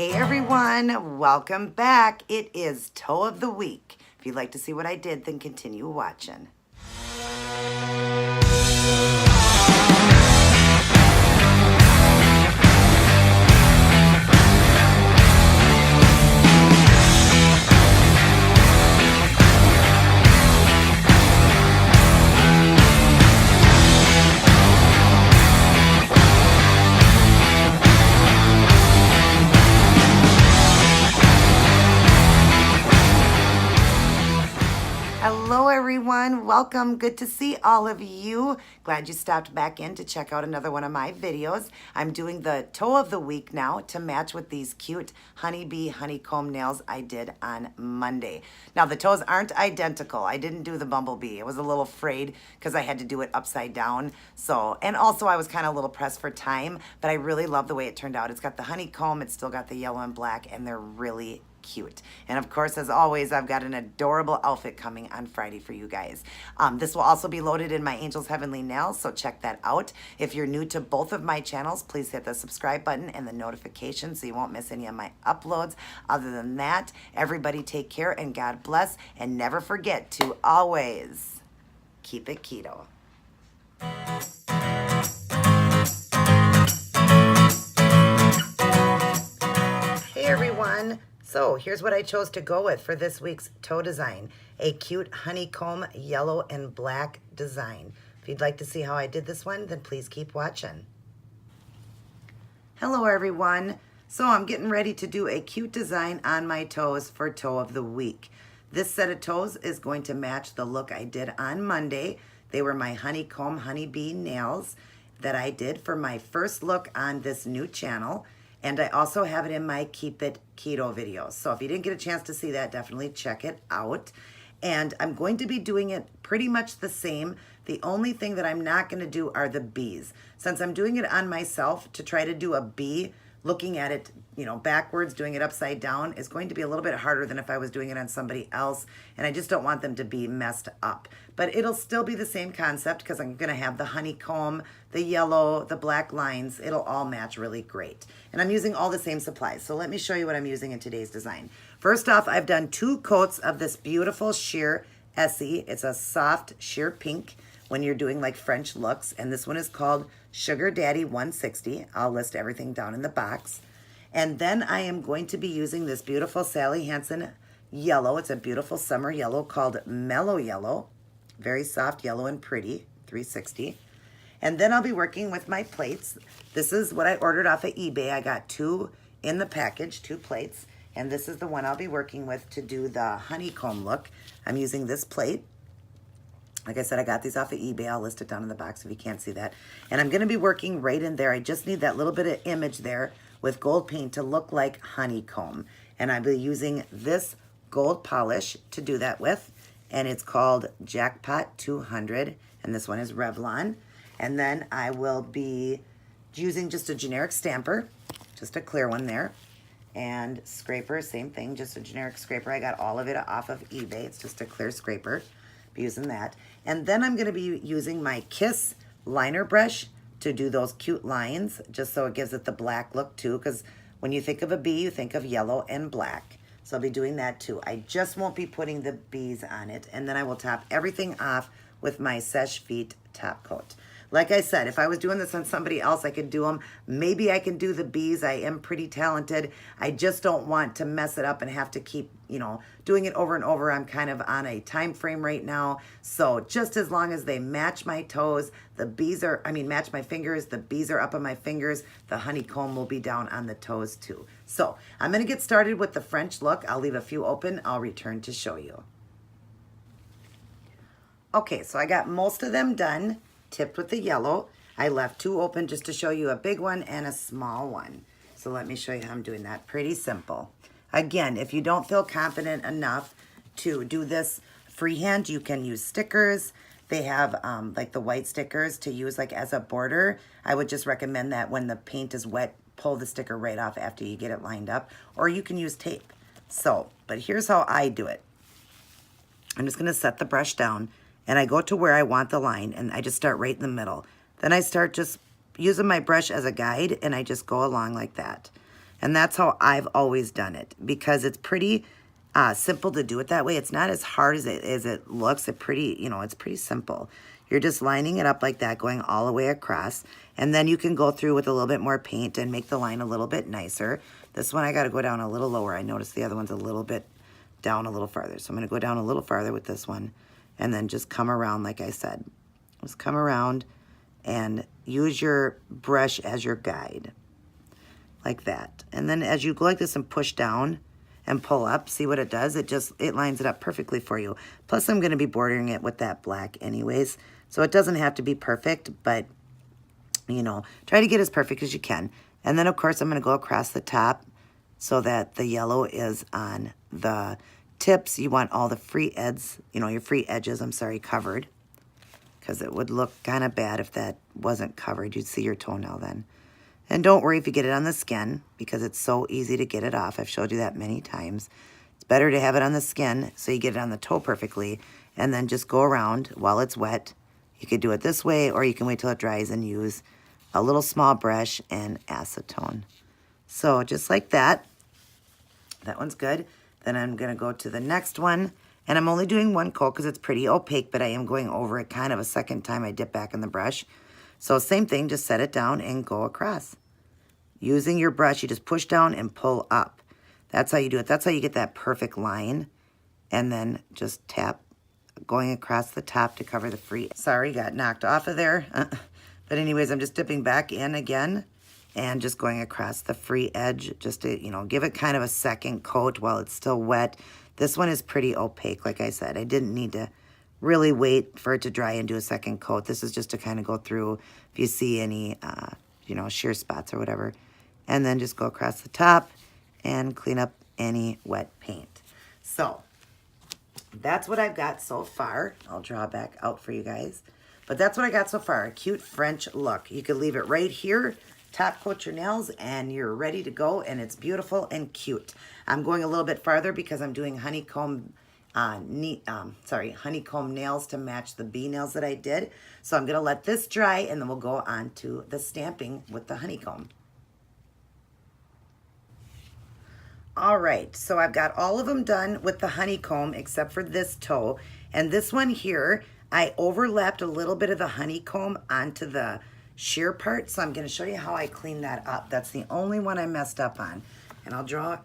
Hey everyone, welcome back. It is Toe of the Week. If you'd like to see what I did, then continue watching. Hello everyone, welcome. Good to see all of you. Glad you stopped back in to check out another one of my videos. I'm doing the Toe of the Week now to match with these cute honeybee honeycomb nails I did on Monday. Now the toes aren't identical. I didn't do the bumblebee. I was a little afraid because I had to do it upside down. And also I was kind of a little pressed for time, but I really love the way it turned out. It's got the honeycomb, it's still got the yellow and black, and they're really cute. And of course, as always, I've got an adorable outfit coming on Friday for you guys. This will also be loaded in my Angels Heavenly Nails, so check that out. If you're new to both of my channels, please hit the subscribe button and the notification so you won't miss any of my uploads. Other than that, everybody take care and God bless, and never forget to always keep it keto. Hey everyone. So here's what I chose to go with for this week's toe design. A cute honeycomb yellow and black design. If you'd like to see how I did this one, then please keep watching. Hello everyone. So I'm getting ready to do a cute design on my toes for Toe of the Week. This set of toes is going to match the look I did on Monday. They were my honeycomb honeybee nails that I did for my first look on this new channel. And I also have it in my Keep It Keto videos. So if you didn't get a chance to see that, definitely check it out. And I'm going to be doing it pretty much the same. The only thing that I'm not going to do are the bees. Since I'm doing it on myself, to try to do a bee, looking at it, backwards, doing it upside down, is going to be a little bit harder than if I was doing it on somebody else. And I just don't want them to be messed up. But it'll still be the same concept because I'm going to have the honeycomb, the yellow, the black lines. It'll all match really great. And I'm using all the same supplies. So let me show you what I'm using in today's design. First off, I've done 2 coats of this beautiful sheer Essie. It's a soft sheer pink when you're doing like French looks. And this one is called Sugar Daddy 160. I'll list everything down in the box. And then I am going to be using this beautiful Sally Hanson yellow. It's a beautiful summer yellow called Mellow Yellow. Very soft yellow and pretty, 360. And then I'll be working with my plates. This is what I ordered off of eBay. I got 2 in the package, 2 plates. And this is the one I'll be working with to do the honeycomb look. I'm using this plate. Like I said, I got these off of eBay. I'll list it down in the box if you can't see that. And I'm going to be working right in there. I just need that little bit of image there with gold paint to look like honeycomb. And I'll be using this gold polish to do that with. And it's called Jackpot 200. And this one is Revlon. And then I will be using just a generic stamper, just a clear one there. And scraper, same thing, just a generic scraper. I got all of it off of eBay. It's just a clear scraper. Be using that. And then I'm going to be using my Kiss liner brush to do those cute lines, just so it gives it the black look too, because when you think of a bee, you think of yellow and black. So I'll be doing that too. I just won't be putting the bees on it. And then I will top everything off with my Seche Vite top coat. Like I said, if I was doing this on somebody else, I could do them. Maybe I can do the bees. I am pretty talented. I just don't want to mess it up and have to keep, doing it over and over. I'm kind of on a time frame right now. So just as long as they match my toes, match my fingers, the bees are up on my fingers, the honeycomb will be down on the toes too. So I'm going to get started with the French look. I'll leave a few open. I'll return to show you. Okay, so I got most of them done. Tipped with the yellow. I left 2 open just to show you a big one and a small one. So let me show you how I'm doing that. Pretty simple. Again, if you don't feel confident enough to do this freehand, you can use stickers. They have like the white stickers to use like as a border. I would just recommend that when the paint is wet, pull the sticker right off after you get it lined up, or you can use tape. So, but here's how I do it. I'm just going to set the brush down. And I go to where I want the line, and I just start right in the middle. Then I start just using my brush as a guide, and I just go along like that. And that's how I've always done it, because it's pretty simple to do it that way. It's not as hard as it looks. It's pretty simple. You're just lining it up like that, going all the way across. And then you can go through with a little bit more paint and make the line a little bit nicer. This one I got to go down a little lower. I noticed the other one's a little bit down a little farther. So I'm going to go down a little farther with this one and then just come around like I said. Just come around and use your brush as your guide. Like that. And then as you go like this and push down and pull up, see what it does? It lines it up perfectly for you. Plus I'm going to be bordering it with that black anyways. So it doesn't have to be perfect, but you know, try to get as perfect as you can. And then of course I'm going to go across the top so that the yellow is on the tips. You want all the free edges, your free edges, covered. Because it would look kind of bad if that wasn't covered. You'd see your toenail then. And don't worry if you get it on the skin, because it's so easy to get it off. I've showed you that many times. It's better to have it on the skin so you get it on the toe perfectly, and then just go around while it's wet. You could do it this way, or you can wait till it dries and use a little small brush and acetone. So just like that. That one's good. Then I'm going to go to the next one. And I'm only doing one coat because it's pretty opaque, but I am going over it kind of a second time I dip back in the brush. So same thing, just set it down and go across. Using your brush, you just push down and pull up. That's how you do it. That's how you get that perfect line. And then just tap going across the top to cover the free. Sorry, got knocked off of there. But anyways, I'm just dipping back in again and just going across the free edge just to, give it kind of a second coat while it's still wet. This one is pretty opaque, like I said. I didn't need to really wait for it to dry and do a second coat. This is just to kind of go through if you see any, sheer spots or whatever. And then just go across the top and clean up any wet paint. So that's what I've got so far. I'll draw back out for you guys. But that's what I got so far, a cute French look. You could leave it right here, top coat your nails, and you're ready to go, and it's beautiful and cute. I'm going a little bit farther because I'm doing honeycomb nails to match the bee nails that I did. So I'm going to let this dry, and then we'll go on to the stamping with the honeycomb. All right, so I've got all of them done with the honeycomb except for this toe. And this one here, I overlapped a little bit of the honeycomb onto the sheer part, so I'm going to show you how I clean that up. That's the only one I messed up on. And I'll draw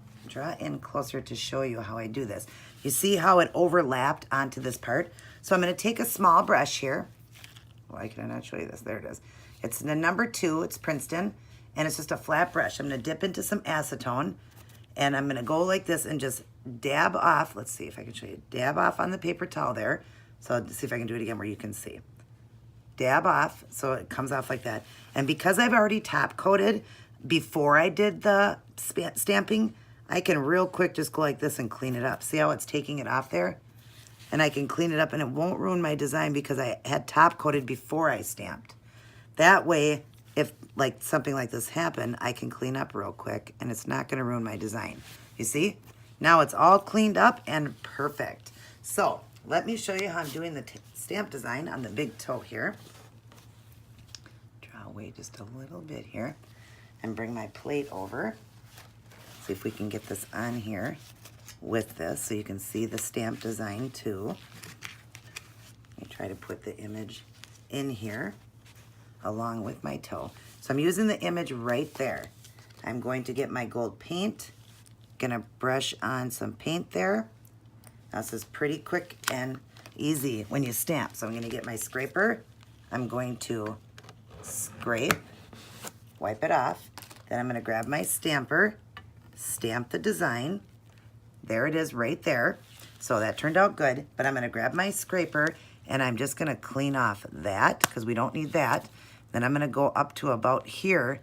in closer to show you how I do this. You see how it overlapped onto this part? So I'm going to take a small brush here. Why can I not show you this? There it is. It's the number 2. It's Princeton. And it's just a flat brush. I'm going to dip into some acetone. And I'm going to go like this and just dab off. Let's see if I can show you. Dab off on the paper towel there. So let's see if I can do it again where you can see. Dab off so it comes off like that. And because I've already top coated before I did the stamping, I can real quick just go like this and clean it up. See how it's taking it off there? And I can clean it up and it won't ruin my design because I had top coated before I stamped. That way, if like something like this happened, I can clean up real quick and it's not gonna ruin my design. You see? Now it's all cleaned up and perfect. So let me show you how I'm doing the stamp design on the big toe here. Draw away just a little bit here and bring my plate over. See if we can get this on here with this so you can see the stamp design too. Let me try to put the image in here along with my toe. So I'm using the image right there. I'm going to get my gold paint, gonna brush on some paint there. Now this is pretty quick and easy when you stamp. So I'm gonna get my scraper. I'm going to scrape, wipe it off. Then I'm gonna grab my stamper, stamp the design. There it is right there. So that turned out good, but I'm gonna grab my scraper and I'm just gonna clean off that because we don't need that. Then I'm gonna go up to about here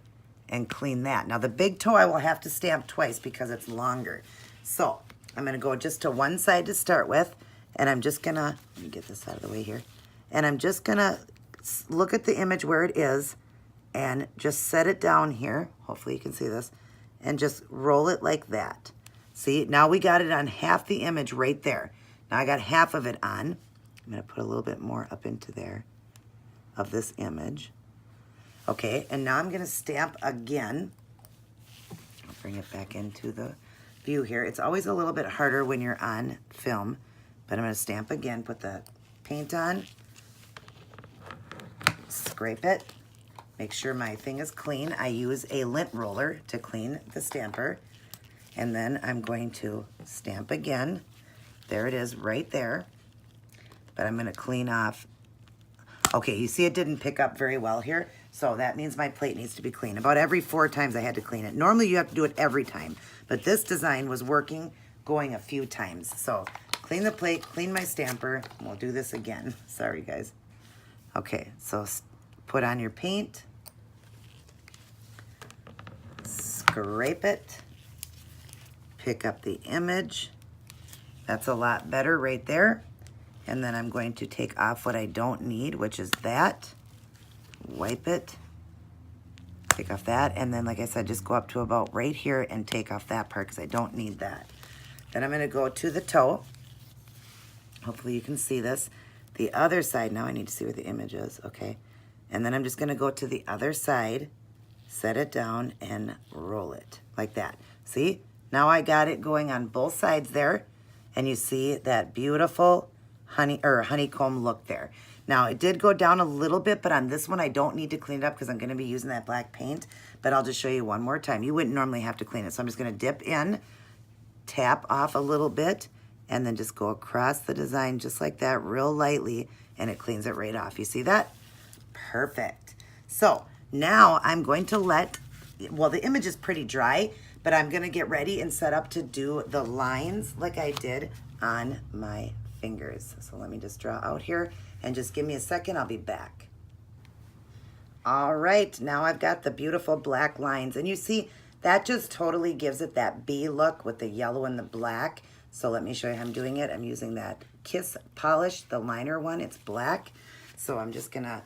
and clean that. Now the big toe I will have to stamp twice because it's longer. So I'm gonna go just to one side to start with, and I'm just gonna, let me get this out of the way here, and I'm just gonna look at the image where it is and just set it down here, hopefully you can see this, and just roll it like that. See, now we got it on half the image right there. Now I got half of it on. I'm gonna put a little bit more up into there of this image. Okay, and now I'm gonna stamp again. bring it back into the view here. It's always a little bit harder when you're on film, but I'm going to stamp again, put the paint on, scrape it, make sure my thing is clean. I use a lint roller to clean the stamper, and then I'm going to stamp again. There it is right there, but I'm going to clean off. Okay, you see it didn't pick up very well here, so that means my plate needs to be clean. About every 4 times I had to clean it. Normally you have to do it every time, but this design was working going a few times. So clean the plate, clean my stamper, and we'll do this again. Sorry, guys. Okay, so put on your paint, scrape it, pick up the image. That's a lot better right there. And then I'm going to take off what I don't need, which is that. Wipe it, take off that, and then, like I said, just go up to about right here and take off that part because I don't need that. Then I'm going to go to the toe. Hopefully you can see this. The other side, now I need to see where the image is, okay. And then I'm just going to go to the other side, set it down, and roll it like that. See? Now I got it going on both sides there, and you see that beautiful honeycomb look there. Now it did go down a little bit, but on this one I don't need to clean it up because I'm going to be using that black paint, but I'll just show you one more time. You wouldn't normally have to clean it, so I'm just going to dip in, tap off a little bit, and then just go across the design just like that real lightly, and it cleans it right off. You see that? Perfect. So now I'm going to well, the image is pretty dry, but I'm going to get ready and set up to do the lines like I did on my fingers. So let me just draw out here and just give me a second. I'll be back. All right, now I've got the beautiful black lines, and you see that just totally gives it that bee look with the yellow and the black. So let me show you how I'm doing it. I'm using that Kiss Polish, the liner one. It's black. So I'm just gonna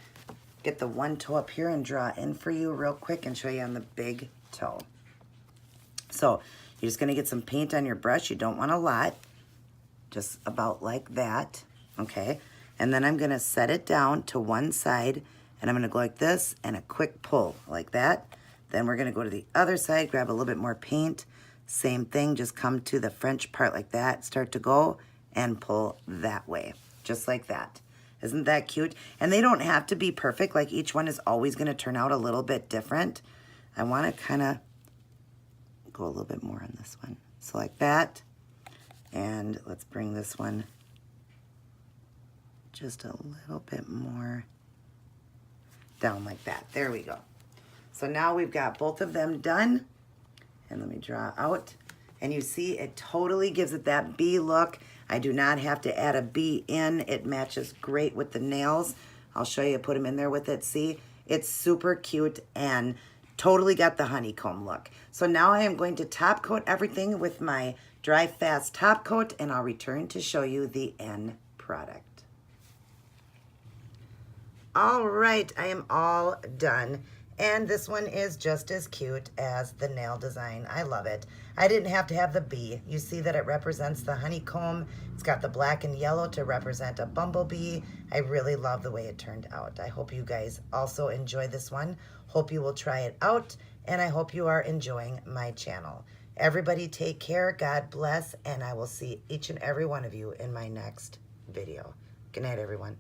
get the one toe up here and draw in for you real quick and show you on the big toe. So you're just gonna get some paint on your brush. You don't want a lot, just about like that, okay? And then I'm gonna set it down to one side, and I'm gonna go like this and a quick pull like that. Then we're gonna go to the other side, grab a little bit more paint, same thing, just come to the French part like that, start to go and pull that way, just like that. Isn't that cute? And they don't have to be perfect, like each one is always gonna turn out a little bit different. I wanna kinda go a little bit more on this one. So like that, and let's bring this one just a little bit more down like that. There we go. So now we've got both of them done. And let me draw out. And you see it totally gives it that bee look. I do not have to add a bee in. It matches great with the nails. I'll show you, put them in there with it. See, it's super cute and totally got the honeycomb look. So now I am going to top coat everything with my Dry Fast top coat, and I'll return to show you the end product. All right, I am all done. And this one is just as cute as the nail design. I love it. I didn't have to have the bee. You see that it represents the honeycomb. It's got the black and yellow to represent a bumblebee. I really love the way it turned out. I hope you guys also enjoy this one. Hope you will try it out, and I hope you are enjoying my channel. Everybody take care, God bless, and I will see each and every one of you in my next video. Good night, everyone.